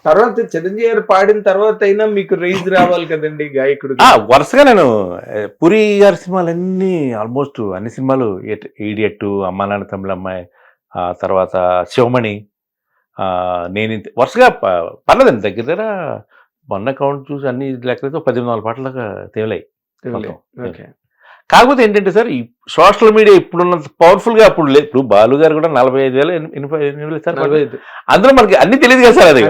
తర్వాత చిరంజీవి గారు పాడిన తర్వాత అయినా మీకు రైజ్ రావాలి కదండి గాయకుడు. వరుసగా నేను పూరి గారి సినిమాలన్నీ ఆల్మోస్ట్ అన్ని సినిమాలు, ఈడియట్, అమ్మా నాన్న తమిళ అమ్మాయి, ఆ తర్వాత శివమణి, నేను వరుసగా పర్లేదండి. దగ్గర దగ్గర మొన్న కౌంట్ చూసి అన్ని లెక్కలతో 14 పాటల దాకా తేలాయి. కాకపోతే ఏంటంటే సార్, ఈ సోషల్ మీడియా ఇప్పుడున్నంత పవర్ఫుల్ గా అప్పుడు లేదు. ఇప్పుడు బాలు గారు కూడా 45,000 సార్, అందులో మనకి అన్ని తెలియదు కదా సార్. అది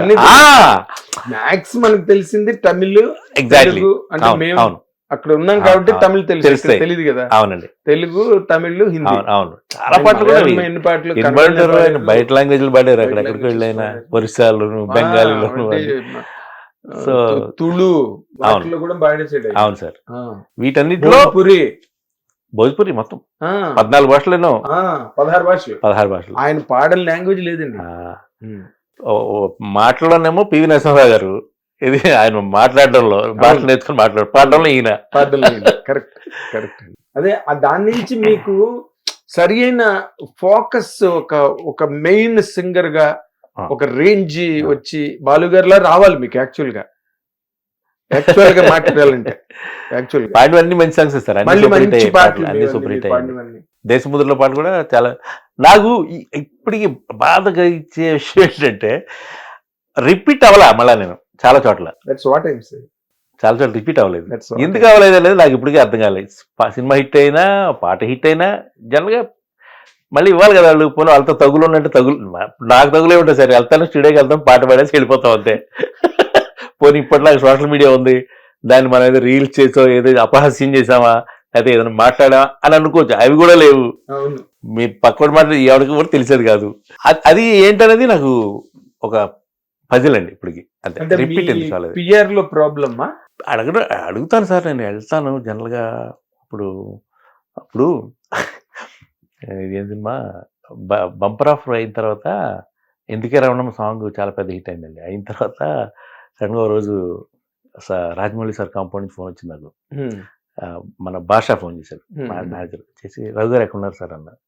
మ్యాక్స్ మనకు తెలిసింది తమిళ్, ఎగ్జాక్ట్లీ. అంటే మేము అక్కడ ఉన్నాం కాబట్టి తమిళ్ తెలుసు, తెలియదు కదా. అవునండి, తెలుగు, తమిళ్, హిందీ. అవును, చాలా పాటలు కూడా ఎన్ని పాటలు ఆయన బయట లాంగ్వేజ్లు పాడారు. అక్కడెక్కడికి వెళ్ళైనా ఒరిస్సాలు, బెంగాలీలో, సో తుళు కూడా పాడేసాడు. అవును సార్. వీటన్నిటిలో భోజ్పురి మొత్తం 14 భాషలు, 16 భాషలు. ఆయన పాడని లాంగ్వేజ్ లేదండి. మాటల్లోనేమో పివి నరసింహరావు గారు, ఇది ఆయన మాట్లాడడంలో, భాషలు నేర్చుకుని పాడడంలో ఈయన. Correct correct. అదే దాని నుంచి మీకు సరి అయిన ఫోకస్, ఒక మెయిన్ సింగర్ గా ఒక రేంజ్ వచ్చి బాలుగారిలా రావాలి మీకు. యాక్చువల్ గా మాట్లాడాలంటే పాడినవన్నీ మంచి సాంగ్స్ ఇస్తారు, అన్ని సూపర్ హిట్ అయ్యింది. దేశముద్రలో పాట కూడా చాలా. నాకు ఇప్పటికి బాధగా ఇచ్చే విషయం ఏంటంటే, రిపీట్ అవ్వాలా మళ్ళా నేను చాలా చోట్ల రిపీట్ అవ్వలేదు. ఎందుకు అవ్వలేదు అనేది నాకు ఇప్పటికీ అర్థం కాలేదు. సినిమా హిట్ అయినా, పాట హిట్ అయినా జనరల్గా మళ్ళీ ఇవ్వాలి కదా వాళ్ళు. పోనీ వాళ్ళతో తగులు ఉన్నట్టు నాకు తగులే ఉంటుంది సరే, వెళ్తాను స్టూడియోకి వెళ్తాం, పాట పాడేసి వెళ్ళిపోతాం అంతే. పోనీ ఇప్పటిలాగా సోషల్ మీడియా ఉంది, దాన్ని మనం ఏదో రీల్స్ చేసో, ఏదో అపహాస్యం చేసామా, అయితే ఏదైనా మాట్లాడామా అని అనుకోవచ్చు. అవి కూడా లేవు. మీ పక్కన మాట ఎవరికి కూడా తెలిసేది కాదు. అది ఏంటనేది నాకు ఒక పజిల్ అండి ఇప్పటికి. అంతే, రిపీట్ లో ప్రాబ్లమా అడుగుతాను సార్. నేను వెళ్తాను జనరల్గా. అప్పుడు ఏం సినిమా బంపర్ ఆఫర్ అయిన తర్వాత ఎందుకే రావడం సాంగ్ చాలా పెద్ద హిట్ అయిందండి. అయిన తర్వాత సడన్గా ఓ రోజు రాజమౌళి సార్ కాంపౌండ్ నుంచి ఫోన్ వచ్చింది నాకు. మన భాషా ఫోన్ చేశారు, మేనేజర్ చేసి, రఘు గారు ఎక్కడ ఉన్నారు సార్ అన్నారు.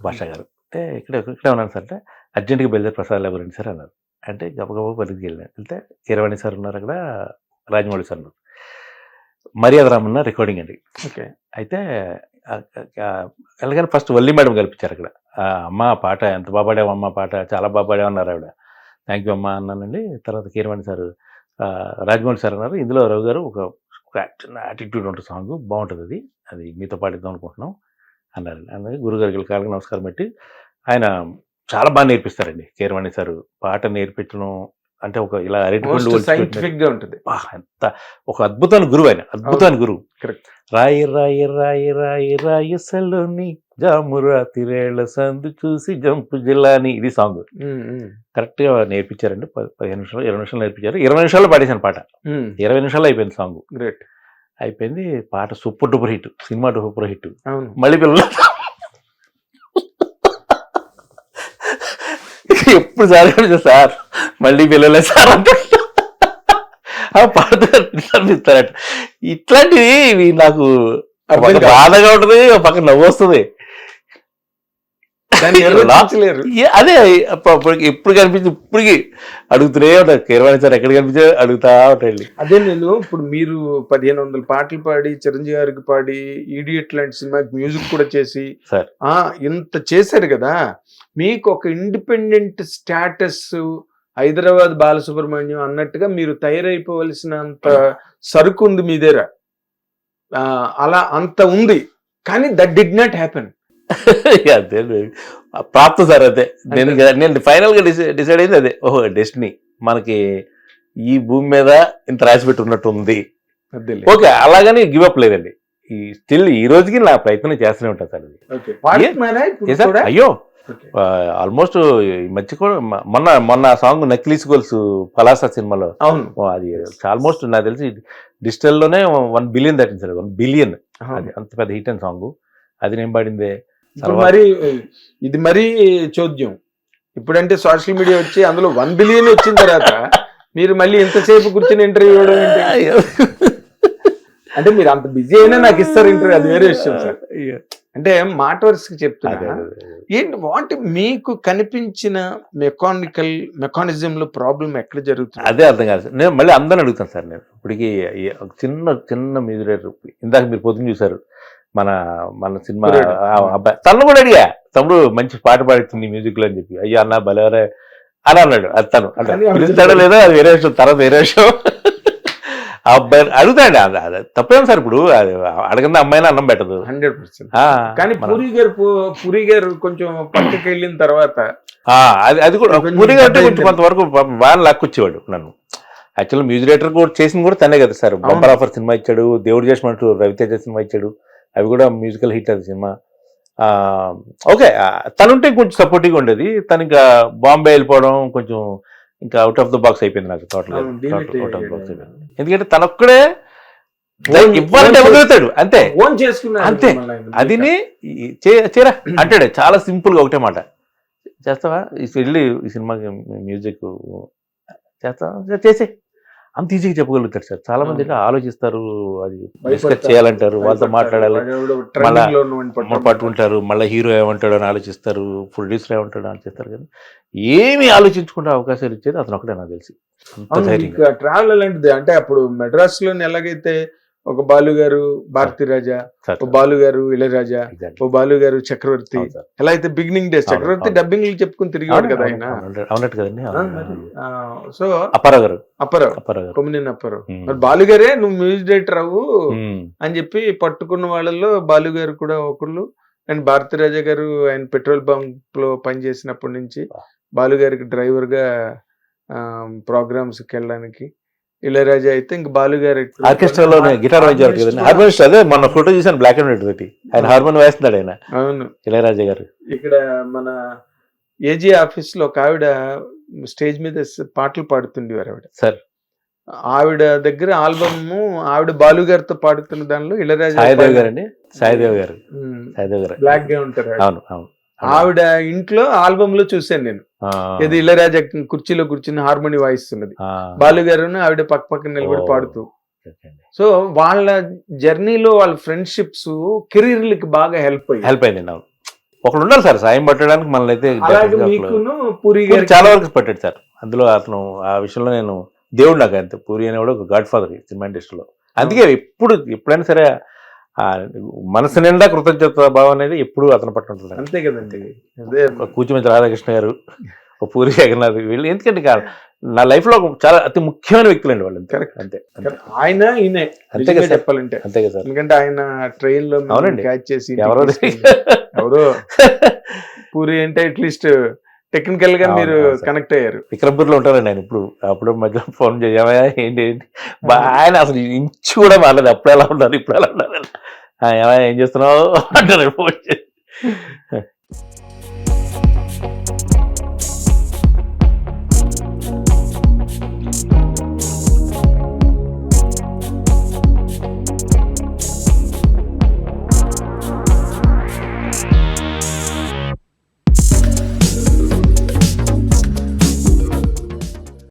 భాషా గారు అంటే ఇక్కడే ఉన్నాను సార్ అంటే, అర్జెంట్గా బయలుదేరి ప్రసాద్ లేబర్ రండి సార్ అన్నారు. అంటే గబగబా పరిధికి వెళ్ళాను. వెళ్తే కీరవాణి సార్ ఉన్నారు అక్కడ, రాజమౌళి సార్ ఉన్నారు, మర్యాద రామన్న రికార్డింగ్ అండి. అయితే వెళ్ళగానే ఫస్ట్ వల్లి మేడం కల్పించారు అక్కడ. అమ్మ పాట ఎంత బాగా పాడావు అమ్మ, పాట చాలా బాగా పాడామన్నారు ఆవిడ. థ్యాంక్ యూ అమ్మ అన్నానండి. తర్వాత కీరవాణి సార్, రాజమౌళి సార్ అన్నారు, ఇందులో రఘు గారు ఒక చిన్న యాటిట్యూడ్ ఉంటుంది సాంగ్, బాగుంటుంది, అది మీతో పాడిద్దాం అనుకుంటున్నాం అన్నారు. అందుకే గురుగారికి కాళ్ళకి నమస్కారం పెట్టి, ఆయన చాలా బాగా నేర్పిస్తారండి కీరవాణి సార్. పాట నేర్పించడం అంటే ఒక ఇలా సైంటిఫిక్ గా ఉంటుంది. ఎంత ఒక అద్భుతమైన గురువు ఆయన, అద్భుతమైన గురువు. రాయి రాయి రాయి రాయి రాయి సలోని జామురా తిరేళ్ల సందు చూసి జంపు జిల్లాని, ఇది సాంగ్ కరెక్ట్ గా నేర్పించారండి. 15 నిమిషాలు 20 నిమిషాలు నేర్పించారు. 20 నిమిషాల్లో పాడేశాను పాట. 20 నిమిషాల్లో అయిపోయింది సాంగ్. గ్రేట్ అయిపోయింది. పాట super duper hit, cinema super hit. మళ్ళీ పిల్లలు ఎప్పుడు సార్ మళ్ళీ పిల్లలే సార్ అంటే పాడుతారట. ఇట్లాంటివి నాకు బాధగా ఉంటుంది, పక్కన నవ్వు వస్తుంది. అదే ఎప్పుడు కనిపించి ఇప్పటికి అడుగుతూనే ఉంటారు, కీరవాణి సార్ ఎక్కడ కనిపించే అడుగుతా ఉంటాయండి. అదే నేను ఇప్పుడు మీరు 1500 పాటలు పాడి, చిరంజీవి గారికి పాడి, ఈడియట్ లాంటి సినిమాకి మ్యూజిక్ కూడా చేసి సార్ ఇంత చేశారు కదా, మీకు ఒక ఇండిపెండెంట్ స్టేటస్ హైదరాబాద్ బాలసుబ్రహ్మణ్యం అన్నట్టుగా మీరు తయారైపోవలసినంత సరుకు ఉంది మీ దగ్గర. అలా అంత ఉంది, కానీ దట్ డిడ్ నాట్ హ్యాపెన్. అదే ప్రాప్తం సార్. అదే నేను ఫైనల్ గా డిసైడ్ అయింది అదే. ఓహో డెస్టినీ, మనకి ఈ భూమి మీద ఇంత రాసి పెట్టి ఉన్నట్టు ఉంది. ఓకే, అలాగని గివ్ అప్ లేదండి. స్టిల్ ఈ రోజుకి నా ప్రయత్నం చేస్తూనే ఉంటాను సార్. అయ్యో ఆల్మోస్ట్ ఈ మధ్య కూడా మొన్న సాంగ్ నక్లీస్ గోల్స్ పలాసా సినిమాలో, అది ఆల్మోస్ట్ నాకు తెలిసి డిజిటల్ లోనే 1 బిలియన్ దాటింది సార్. 1 బిలియన్, అది అంత పెద్ద హిట్ అయిన సాంగ్. అది నేను పాడిందే. మరి ఇది మరీ చోద్యం. ఇప్పుడంటే సోషల్ మీడియా వచ్చి అందులో 1 బిలియన్ వచ్చిన తర్వాత మీరు మళ్ళీ ఎంతసేపు కూర్చొని ఇంటర్వ్యూ ఇవ్వడం అంటే మీరు అంత బిజీ అయినా నాకు ఇస్తారు ఇంటర్వ్యూ, అది వేరే విషయం సార్. అంటే మాట వరుసకి చెప్తున్నా. అదే అదే అదే. ఏంటి వాటి మీకు కనిపించిన మెకానిజం లో ప్రాబ్లం ఎక్కడ జరుగుతుంది? అదే అర్థం కాదు సార్. నేను మళ్ళీ అందరిని అడుగుతాను సార్. నేను ఇప్పటికి ఒక చిన్న చిన్న మ్యూజిక్ డైరెక్టర్ ఇందాక మీరు పొద్దున్న చూసారు మన మన సినిమా కుర్రాడు. అబ్బాయి, తను కూడా అడిగా, తమ్ముడు మంచి పాట పాడుతుంది మ్యూజిక్ లో అని చెప్పి, అయ్యో అన్న భలేవరే అని అన్నాడు. అది తను అంటే కానీ పిలుస్తాడో లేదో అది వేరే విషయం, తర్వాత వేరే విషయం. ఆ అబ్బాయి అడుగుతాండి, అది తప్పేం సార్. ఇప్పుడు అడగంది అమ్మాయిని అన్నం పెట్టదు. 100%. ఆ, కానీ మన- పూరి గారు కొంచెం పక్కకి వెళ్ళిన తర్వాత ఆ, అది కూడా కొంచెం పూరిగా అంటే పెద్ద కొంచెం కొంతవరకు బాగా లాక్కొచ్చేవాడు నన్ను. యాక్చువల్ మ్యూజిక్ డైరెక్టర్ కూడా చేసింది కూడా తనే కదా సార్. బంపర్ ఆఫర్ సినిమా ఇచ్చాడు, దేవుడు చేసినట్టు రవితేజ సినిమా ఇచ్చాడు, అవి కూడా మ్యూజికల్ హిట్ అది సినిమా. ఓకే, తనుంటే కొంచెం సపోర్టివ్గా ఉండేది. తను ఇంకా బాంబే వెళ్ళిపోవడం కొంచెం ఇంకా అవుట్ ఆఫ్ ద బాక్స్ అయిపోయింది నాకు. టోటల్ అవును, deviate out of the box అయ్యాడు. అయిపోయింది. ఎందుకంటే తనొక్కడే దానికి ఇవ్వాలంటే ఇవ్వగలుగుతాడు అంతే. ఓన్ చేసుకున్నాడు అంతే. మళ్ళీ ఆయన. అదిని చేరా అంటాడు చాలా సింపుల్ గా ఒకటే మాట, చేస్తావా వెళ్ళి ఈ సినిమాకి మ్యూజిక్ చేస్తావా, చేసే అంత ఈజీగా చెప్పగలుగుతారు సార్. చాలా మంది అయితే ఆలోచిస్తారు, అది డిస్కస్ భయపడతారు. చేయాలంటారు, వాళ్ళతో మాట్లాడాలి, వాడెవడో మళ్ళా trending లో ఉన్నవాడిని పట్టుకొని పట్టుకుంటారు, మళ్ళీ హీరో ఏమంటాడో అని ఆలోచిస్తారు, ప్రొడ్యూసర్ ఏమంటాడో ఆలోచిస్తారు. కానీ ఏమీ ఆలోచించుకుంటే అవకాశాలు ఇచ్చేది అతను ఒకటే నాకు తెలిసి. అంత అవును, ధైర్యంగా. మీకు ట్రావెల్ అలాంటిది. అంటే అప్పుడు మెడ్రాస్ లో ఎలాగైతే ఒక బాలు గారు భారతీ రాజా, సార్, ఓ బాలు గారు ఇళయరాజా, exactly. ఓ బాలు గారు చక్రవర్తి, అవును సార్. ఎలా అయితే బిగినింగ్ డేస్ అవును, చక్రవర్తి అవును. డబ్బింగ్ చెప్పుకుని తిరిగాడు కదా ఆయన. అవునట్టు కదండి. సో అప్పారావు గారు, అప్పరావు, అప్పారావు గారు. కొమ్మినేని అప్పరావు, మరి బాలు గారే నువ్వు మ్యూజిక్ డైరెక్టర్ అవ్వు ఉమ్. అని చెప్పి పట్టుకున్న వాళ్ళల్లో బాలు గారు కూడా ఒకళ్ళు. అండ్ భారతీ రాజా గారు ఆయన పెట్రోల్ బంక్ లో పనిచేసినప్పటి నుంచి బాలు గారికి డ్రైవర్ గా ప్రోగ్రామ్స్ కి వెళ్ళడానికి, ఇళయరాజా అయితే ఇంక బాలు గారు ఆర్కెస్ట్రాలో గిటార్ వాయించారు కదండి, హార్మోనిస్ట్. అదే మన ఫోటో చూసాను బ్లాక్ అండ్ వైట్ తోటి, ఆయన హార్మోన్ వేస్తున్నాడు ఆయన, అవును. ఇళయరాజా గారు. ఇక్కడ మన ఏజీ ఆఫీస్ లో ఒక ఆవిడ స్టేజ్ మీద పాటలు పాడుతుండేవారు ఆవిడ. సార్ ఆవిడ దగ్గర ఆల్బమ్ ఆవిడ బాలు గారితో పాడుతున్న దానిలో ఇళయరాజా సాయిదేవ్ గారు అండి, సాయిదేవ్ గారు, సాయిదేవ్ గారు. బ్లాక్ గా ఉంటారు ఆవిడ. అవును అవును. ఆవిడ ఇంట్లో ఆల్బమ్ లో చూశాను నేను. ఆ, ఇది ఇళయరాజా కుర్చీలో కూర్చుని హార్మోని వాయిస్తున్నది, ఆ, బాలు గారు ఆవిడ పక్క పక్కన నిలబడి ఓ. పాడుతూ. ఓకే అండి. సో వాళ్ళ జర్నీలో వాళ్ళ ఫ్రెండ్షిప్స్ కెరీర్లకి బాగా హెల్ప్ అయ్యాయి. హెల్ప్ అయింది నాకు. ఒకడు ఉండాలి సార్ సాయం పట్టడానికి, మనల్ని అయితే అలాగే మీకును పూరి పూరి గారికి చాలా వరకు పట్టాడు సార్. అందులో అతను ఆ విషయంలో నేను దేవుడు నాకు అంతే. పూరి అనేవాడు ఒక గాడ్ ఫాదర్ సినిమా ఇండస్ట్రీలో. అందుకే ఎప్పుడైనా సరే ఆ మనసు నిండా కృతజ్ఞత భావం అనేది ఎప్పుడు అతను పట్టు ఉంటుంది. అంతే కదండి. అదే కూచిమంచి రాధాకృష్ణ గారు, ఒక పూరి జగన్నాథ్, వీళ్ళు ఎందుకంటే నా లైఫ్ లో చాలా అతి ముఖ్యమైన వ్యక్తులండి వాళ్ళు. అంతే Correct. అంతే అంతే. ఆయన ఈయనే అంతే నిజంగా కదా సార్. చెప్పాలంటే. అంతే కదా సార్. ఎందుకంటే ఆయన ట్రైన్ లో అవునండి. క్యాచ్ చేసి ఇంటికి ఎవరో తీసుకెళ్ళి- ఎవరో పూరి అంటే అట్లీస్ట్ టెక్నికల్ గా అవును, మీరు అవును సార్. కనెక్ట్ అయ్యారు. విక్రమ్పూర్లో ఉంటారండి ఆయన. అప్పుడు మధ్యలో ఫోన్ చేయమా ఏంటి ఆయన అసలు ఇంచు కూడా మారలేదు. అప్పుడు ఎలా ఉన్నారు ఇప్పుడు ఎలా ఉన్నారు, ఏమయ్య ఏం చేస్తున్నావు అంటారు ఫోన్ చేసి.